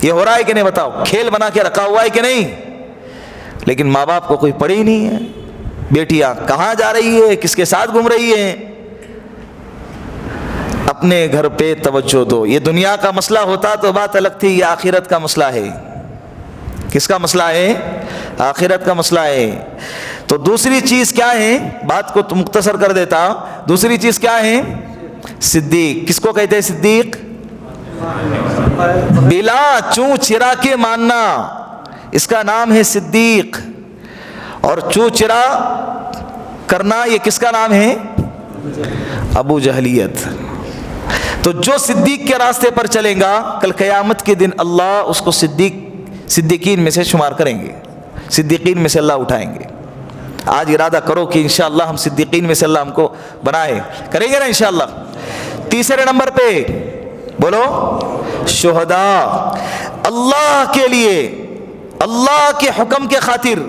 یہ ہو رہا ہے کہ نہیں بتاؤ؟ کھیل بنا کے رکھا ہوا ہے کہ نہیں؟ لیکن ماں باپ کو کوئی پڑی نہیں ہے. بیٹیاں کہاں جا رہی ہے، کس کے ساتھ گھوم رہی ہے؟ اپنے گھر پہ توجہ دو. یہ دنیا کا مسئلہ ہوتا تو بات الگ تھی، یہ آخرت کا مسئلہ ہے. کس کا مسئلہ ہے؟ آخرت کا مسئلہ ہے. تو دوسری چیز کیا ہے؟ بات کو مختصر کر دیتا. دوسری چیز کیا ہے؟ صدیق. کس کو کہتے ہیں صدیق؟ بلا چوں چرا کے ماننا، اس کا نام ہے صدیق. اور چوں چرا کرنا یہ کس کا نام ہے؟ ابو جہلیت. تو جو صدیق کے راستے پر چلیں گا کل قیامت کے دن اللہ اس کو صدیقین میں سے شمار کریں گے، صدیقین میں سے اللہ اٹھائیں گے. آج ارادہ کرو کہ انشاءاللہ ہم صدیقین میں سے اللہ ہم کو بنائے. کریں گے نا انشاءاللہ؟ تیسرے نمبر پہ بولو شہداء. اللہ کے لیے، اللہ کے حکم کے خاطر،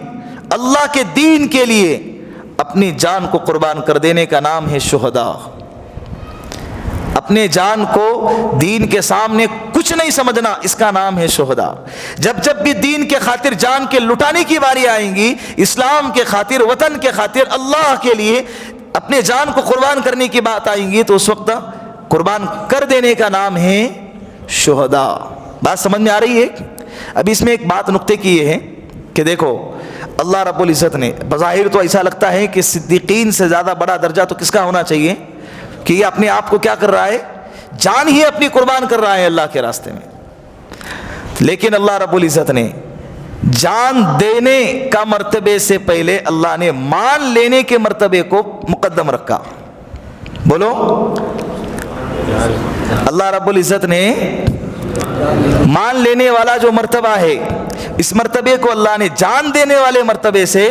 اللہ کے دین کے لیے اپنی جان کو قربان کر دینے کا نام ہے شہداء. اپنے جان کو دین کے سامنے کچھ نہیں سمجھنا، اس کا نام ہے شہداء. جب بھی دین کے خاطر جان کے لٹانے کی باری آئیں گی، اسلام کے خاطر، وطن کے خاطر، اللہ کے لیے اپنے جان کو قربان کرنے کی بات آئیں گی تو اس وقت قربان کر دینے کا نام ہے شہداء. بات سمجھ میں آ رہی ہے؟ ابھی اس میں ایک بات نقطے کی یہ ہے کہ دیکھو اللہ رب العزت نے، بظاہر تو ایسا لگتا ہے کہ صدیقین سے زیادہ بڑا درجہ تو کس کا ہونا چاہیے کہ یہ اپنے آپ کو کیا کر رہا ہے؟ جان ہی اپنی قربان کر رہا ہے اللہ کے راستے میں. لیکن اللہ رب العزت نے جان دینے کا مرتبے سے پہلے اللہ نے مان لینے کے مرتبے کو مقدم رکھا. بولو اللہ رب العزت نے مان لینے والا جو مرتبہ ہے، اس مرتبے کو اللہ نے جان دینے والے مرتبے سے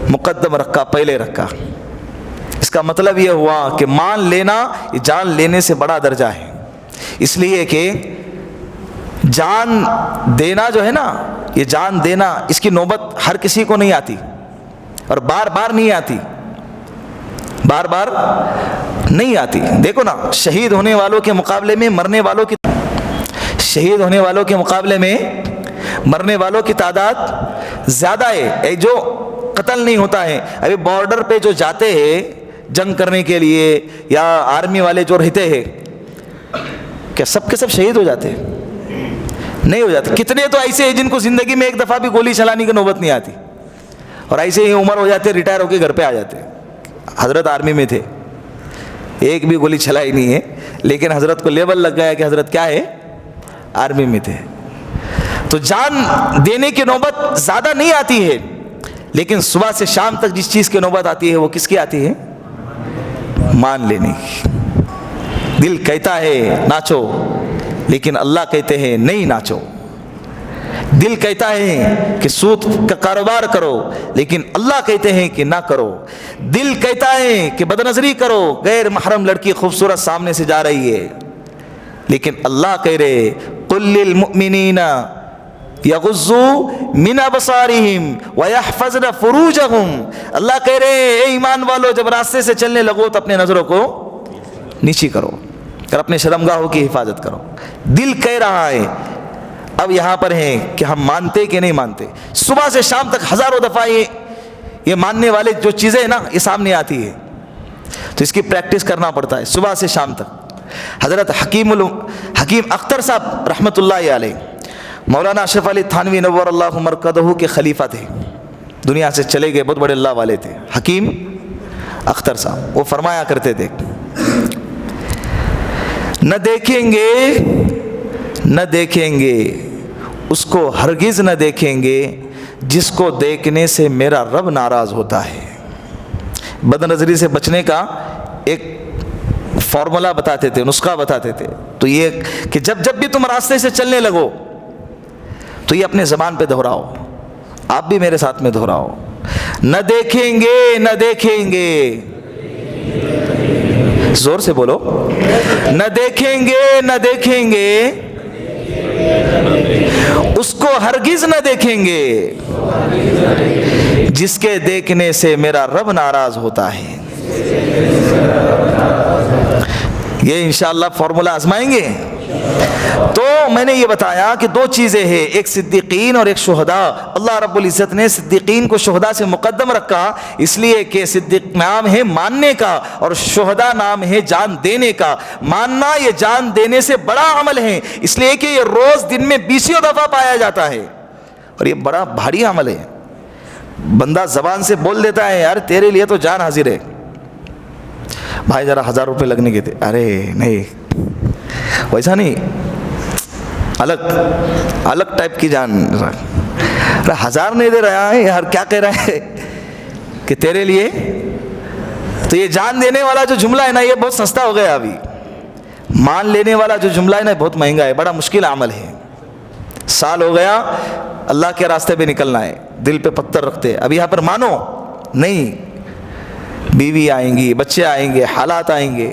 مقدم رکھا، پہلے رکھا. اس کا مطلب یہ ہوا کہ مان لینا یہ جان لینے سے بڑا درجہ ہے. اس لیے کہ جان دینا جو ہے نا، یہ جان دینا اس کی نوبت ہر کسی کو نہیں آتی اور بار بار نہیں آتی، بار بار نہیں آتی. دیکھو نا شہید ہونے والوں کے مقابلے میں مرنے والوں کی، شہید ہونے والوں کے مقابلے میں مرنے والوں کی تعداد زیادہ ہے، جو قتل نہیں ہوتا ہے۔ ابھی بارڈر پہ جو جاتے ہیں جنگ کرنے کے لیے یا آرمی والے جو رہتے ہیں، کیا سب کے سب شہید ہو جاتے ہیں؟ نہیں ہو جاتے۔ کتنے تو ایسے ہیں جن کو زندگی میں ایک دفعہ بھی گولی چلانے کی نوبت نہیں آتی، اور ایسے ہی عمر ہو جاتے، ریٹائر ہو کے گھر پہ آ جاتے۔ حضرت آرمی میں تھے، ایک بھی گولی چلائی نہیں ہے، لیکن حضرت کو لیبل لگ گیا کہ حضرت کیا ہے، آرمی میں تھے۔ تو جان دینے کی نوبت زیادہ نہیں آتی ہے، لیکن صبح سے شام تک جس چیز کی نوبت آتی ہے وہ کس کی آتی ہے؟ مان لینے کی۔ دل کہتا ہے ناچو، لیکن اللہ کہتے ہیں نہیں ناچو۔ دل کہتا ہے کہ سود کا کاروبار کرو، لیکن اللہ کہتے ہیں کہ نہ کرو۔ دل کہتا ہے کہ بدنظری کرو، غیر محرم لڑکی خوبصورت سامنے سے جا رہی ہے، لیکن اللہ کہہ رہے قل للمؤمنین یغضوا من ابصارہم ویحفظن فروجہم۔ اللہ کہہ رہے اے ایمان والو، جب راستے سے چلنے لگو تو اپنے نظروں کو نیچی کرو اور اپنے شرمگاہوں کی حفاظت کرو۔ دل کہہ رہا ہے۔ اب یہاں پر ہیں کہ ہم مانتے کہ نہیں مانتے۔ صبح سے شام تک ہزاروں دفعہ یہ ماننے والے جو چیزیں نا یہ سامنے آتی ہے، تو اس کی پریکٹس کرنا پڑتا ہے صبح سے شام تک۔ حضرت حکیم اختر صاحب رحمۃ اللہ علیہ، مولانا اشرف علی تھانوی نور اللہ مرکزہ کے خلیفہ تھے، دنیا سے چلے گئے، بہت بڑے اللہ والے تھے حکیم اختر صاحب۔ وہ فرمایا کرتے تھے نہ دیکھیں گے اس کو ہرگز نہ دیکھیں گے جس کو دیکھنے سے میرا رب ناراض ہوتا ہے۔ بد نظری سے بچنے کا ایک فارمولا بتاتے تھے، نسخہ بتاتے تھے، تو یہ کہ جب بھی تم راستے سے چلنے لگو تو یہ اپنے زبان پہ دہراؤ، آپ بھی میرے ساتھ میں دہراؤ، نہ دیکھیں گے، زور سے بولو، نہ دیکھیں گے اس کو ہرگز نہ دیکھیں گے جس کے دیکھنے سے میرا رب ناراض ہوتا ہے۔ یہ انشاءاللہ فارمولا آزمائیں گے۔ تو میں نے یہ بتایا کہ دو چیزیں ہیں، ایک صدیقین اور ایک شہداء۔ اللہ رب العزت نے صدیقین کو شہداء سے مقدم رکھا، اس لیے کہ صدیق نام ہے ماننے کا اور شہداء نام ہے جان دینے کا۔ ماننا یہ جان دینے سے بڑا عمل ہے، اس لیے کہ یہ روز دن میں 20 دفعہ پایا جاتا ہے، اور یہ بڑا بھاری عمل ہے۔ بندہ زبان سے بول دیتا ہے یار تیرے لیے تو جان حاضر ہے، بھائی ذرا 1000 روپے لگنے کے تھے، ارے نہیں ویسا نہیں، الگ ٹائپ کی جان، 1000 نہیں دے رہا ہے یار، کیا کہہ رہا ہے کہ تیرے لیے؟ تو یہ جان دینے والا جو جملہ ہے نا یہ بہت سستا ہو گیا، ابھی مان لینے والا جو جملہ ہے نا بہت مہنگا ہے، بڑا مشکل عمل ہے۔ سال ہو گیا اللہ کے راستے پہ نکلنا ہے، دل پہ پتھر رکھتے، اب یہاں پر مانو نہیں، بیوی آئیں گی، بچے آئیں گے، حالات آئیں گے،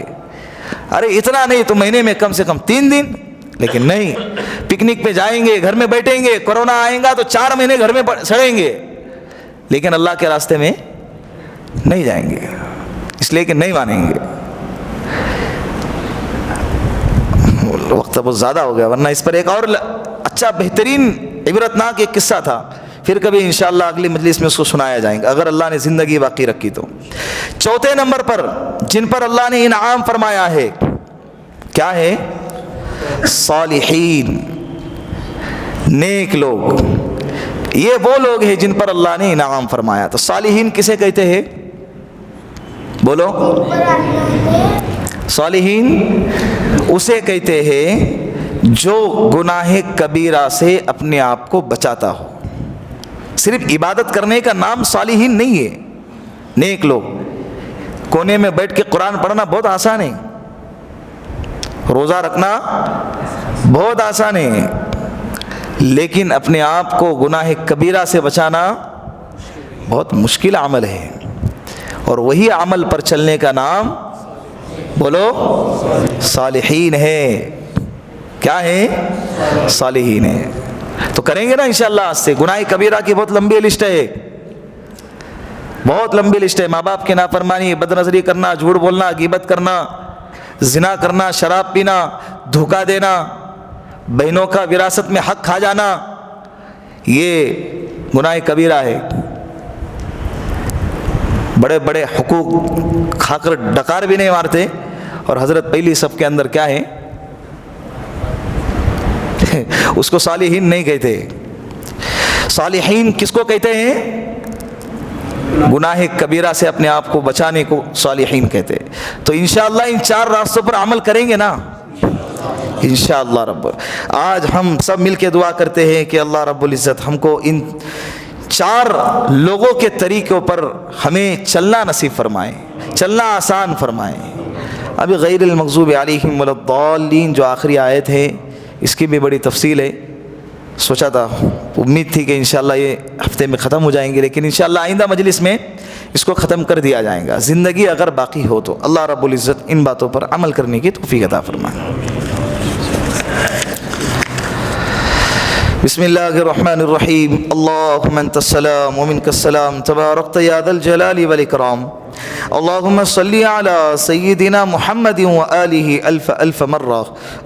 ارے اتنا نہیں تو مہینے میں کم سے کم 3 دن، لیکن نہیں، پکنک پہ جائیں گے، گھر میں بیٹھیں گے، کورونا آئیں گا تو 4 مہینے گھر میں سڑیں گے، لیکن اللہ کے راستے میں نہیں جائیں گے، اس لیے کہ نہیں مانیں گے۔ وقت بہت زیادہ ہو گیا، ورنہ اس پر ایک اور اچھا بہترین عبرتناک ایک قصہ تھا، پھر کبھی انشاءاللہ اگلی مجلس میں اس کو سنایا جائیں گا اگر اللہ نے زندگی باقی رکھی تو۔ چوتھے نمبر پر جن پر اللہ نے انعام فرمایا ہے کیا ہے؟ صالحین، نیک لوگ، یہ وہ لوگ ہیں جن پر اللہ نے انعام فرمایا۔ تو صالحین کسے کہتے ہیں؟ بولو، صالحین اسے کہتے ہیں جو گناہ کبیرہ سے اپنے آپ کو بچاتا ہو۔ صرف عبادت کرنے کا نام صالحین نہیں ہے۔ نیک لوگ، کونے میں بیٹھ کے قرآن پڑھنا بہت آسان ہے، روزہ رکھنا بہت آسان ہے، لیکن اپنے آپ کو گناہ کبیرہ سے بچانا بہت مشکل عمل ہے، اور وہی عمل پر چلنے کا نام بولو صالحین ہے۔ کیا ہے؟ صالحین ہے۔ تو کریں گے نا انشاءاللہ آج سے۔ گناہ کبیرہ کی بہت لمبی لسٹ ہے، بہت لمبی لسٹ ہے۔ ماں باپ کی نافرمانی، بد نظری کرنا، جھوٹ بولنا، غیبت کرنا، زنا کرنا، شراب پینا، دھوکہ دینا، بہنوں کا وراثت میں حق کھا جانا، یہ گناہ کبیرہ ہے۔ بڑے بڑے حقوق کھا کر ڈکار بھی نہیں مارتے، اور حضرت پہلی صف کے اندر کیا ہے اس کو صالحین نہیں کہتے۔ صالحین کس کو کہتے ہیں؟ گناہ کبیرہ سے اپنے آپ کو بچانے کو صالحین کہتے ہیں۔ تو انشاءاللہ ان 4 راستوں پر عمل کریں گے نا انشاءاللہ رب۔ آج ہم سب مل کے دعا کرتے ہیں کہ اللہ رب العزت ہم کو ان 4 لوگوں کے طریقوں پر ہمیں چلنا نصیب فرمائے، چلنا آسان فرمائے۔ ابھی غیر المغضوب علیہم ولا الضالین جو آخری آیت ہے اس کی بھی بڑی تفصیل ہے، سوچا تھا امید تھی کہ انشاءاللہ یہ ہفتے میں ختم ہو جائیں گے، لیکن انشاءاللہ آئندہ مجلس میں اس کو ختم کر دیا جائے گا، زندگی اگر باقی ہو تو۔ اللہ رب العزت ان باتوں پر عمل کرنے کی توفیق عطا فرمائے۔ بسم اللہ الرحمن الرحیم، اللہم انت السلام ومنک السلام تبارکت یا ذا الجلال والاکرام، اللہم صلی علی سیدنا محمد وآلہ الف الف مرہ،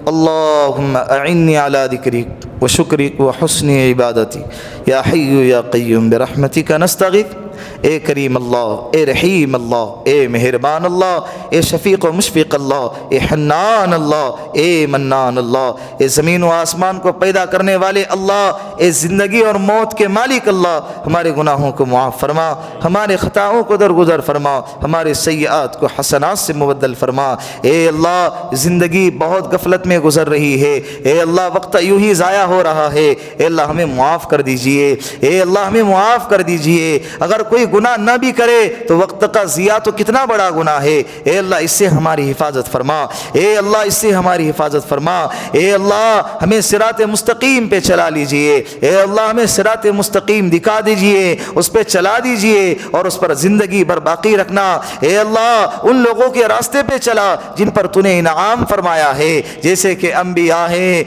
اللہم اعنی علی ذکرک وشکرک وحسن عبادتی یا حی یا قیوم برحمتک نستغیث۔ اے کریم اللہ، اے رحیم اللہ، اے مہربان اللہ، اے شفیق و مشفق اللہ، اے حنان اللہ، اے منان اللہ، اے زمین و آسمان کو پیدا کرنے والے اللہ، اے زندگی اور موت کے مالک اللہ، ہمارے گناہوں کو معاف فرما، ہمارے خطاؤں کو درگزر فرما، ہمارے سیئات کو حسنات سے مبدل فرما۔ اے اللہ زندگی بہت غفلت میں گزر رہی ہے، اے اللہ وقت یوں ہی ضائع ہو رہا ہے، اے اللہ ہمیں معاف کر دیجئے، اے اللہ ہمیں معاف کر دیجئے۔ اگر کوئی گناہ نہ بھی کرے تو وقت کا ضیاع تو کتنا بڑا گناہ ہے، اے اللہ اس سے ہماری حفاظت فرما، اے اللہ اس سے ہماری حفاظت فرما، اے اللہ ہمیں صراط مستقیم پہ چلا لیجئے، اے اللہ ہمیں صراط مستقیم دکھا دیجئے، اس پہ چلا دیجئے اور اس پر زندگی بھر باقی رکھنا۔ اے اللہ ان لوگوں کے راستے پہ چلا جن پر تو نے انعام فرمایا ہے، جیسے کہ انبیاء ہیں،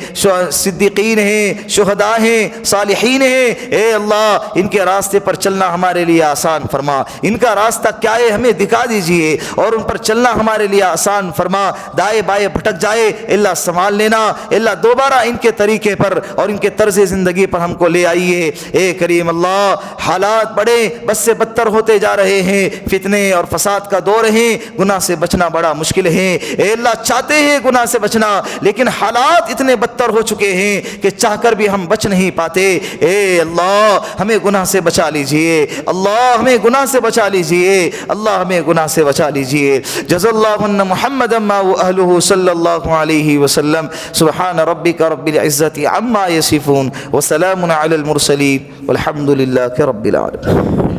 صدیقین ہیں، شہداء ہیں، صالحین ہیں، اے اللہ ان کے راستے پر چلنا ہمارے لیے آسان فرما، ان کا راستہ کیا ہے ہمیں دکھا دیجئے اور ان پر چلنا ہمارے لیے آسان فرما۔ دائیں بائیں بھٹک جائے اللہ سنبھال لینا، اللہ دوبارہ ان کے طریقے پر اور ان کے طرز زندگی پر ہم کو لے آئیے۔ اے کریم اللہ حالات بڑے بد سے بدتر ہوتے جا رہے ہیں، فتنے اور فساد کا دور ہے، گناہ سے بچنا بڑا مشکل ہے، اے اللہ چاہتے ہیں گناہ سے بچنا لیکن حالات اتنے بدتر ہو چکے ہیں کہ چاہ کر بھی ہم بچ نہیں پاتے۔ اے اللہ ہمیں گناہ سے بچا لیجئے، اللہ ہمیں گناہ سے بچا لیجئے، اللہ ہمیں گناہ سے بچا لیجئے۔ جزا اللہ عنا محمدا واہلہ صلی اللہ علیہ وسلم، سبحان ربک رب العزت عما یصفون وسلام علی المرسلین والحمد للہ رب العالمین۔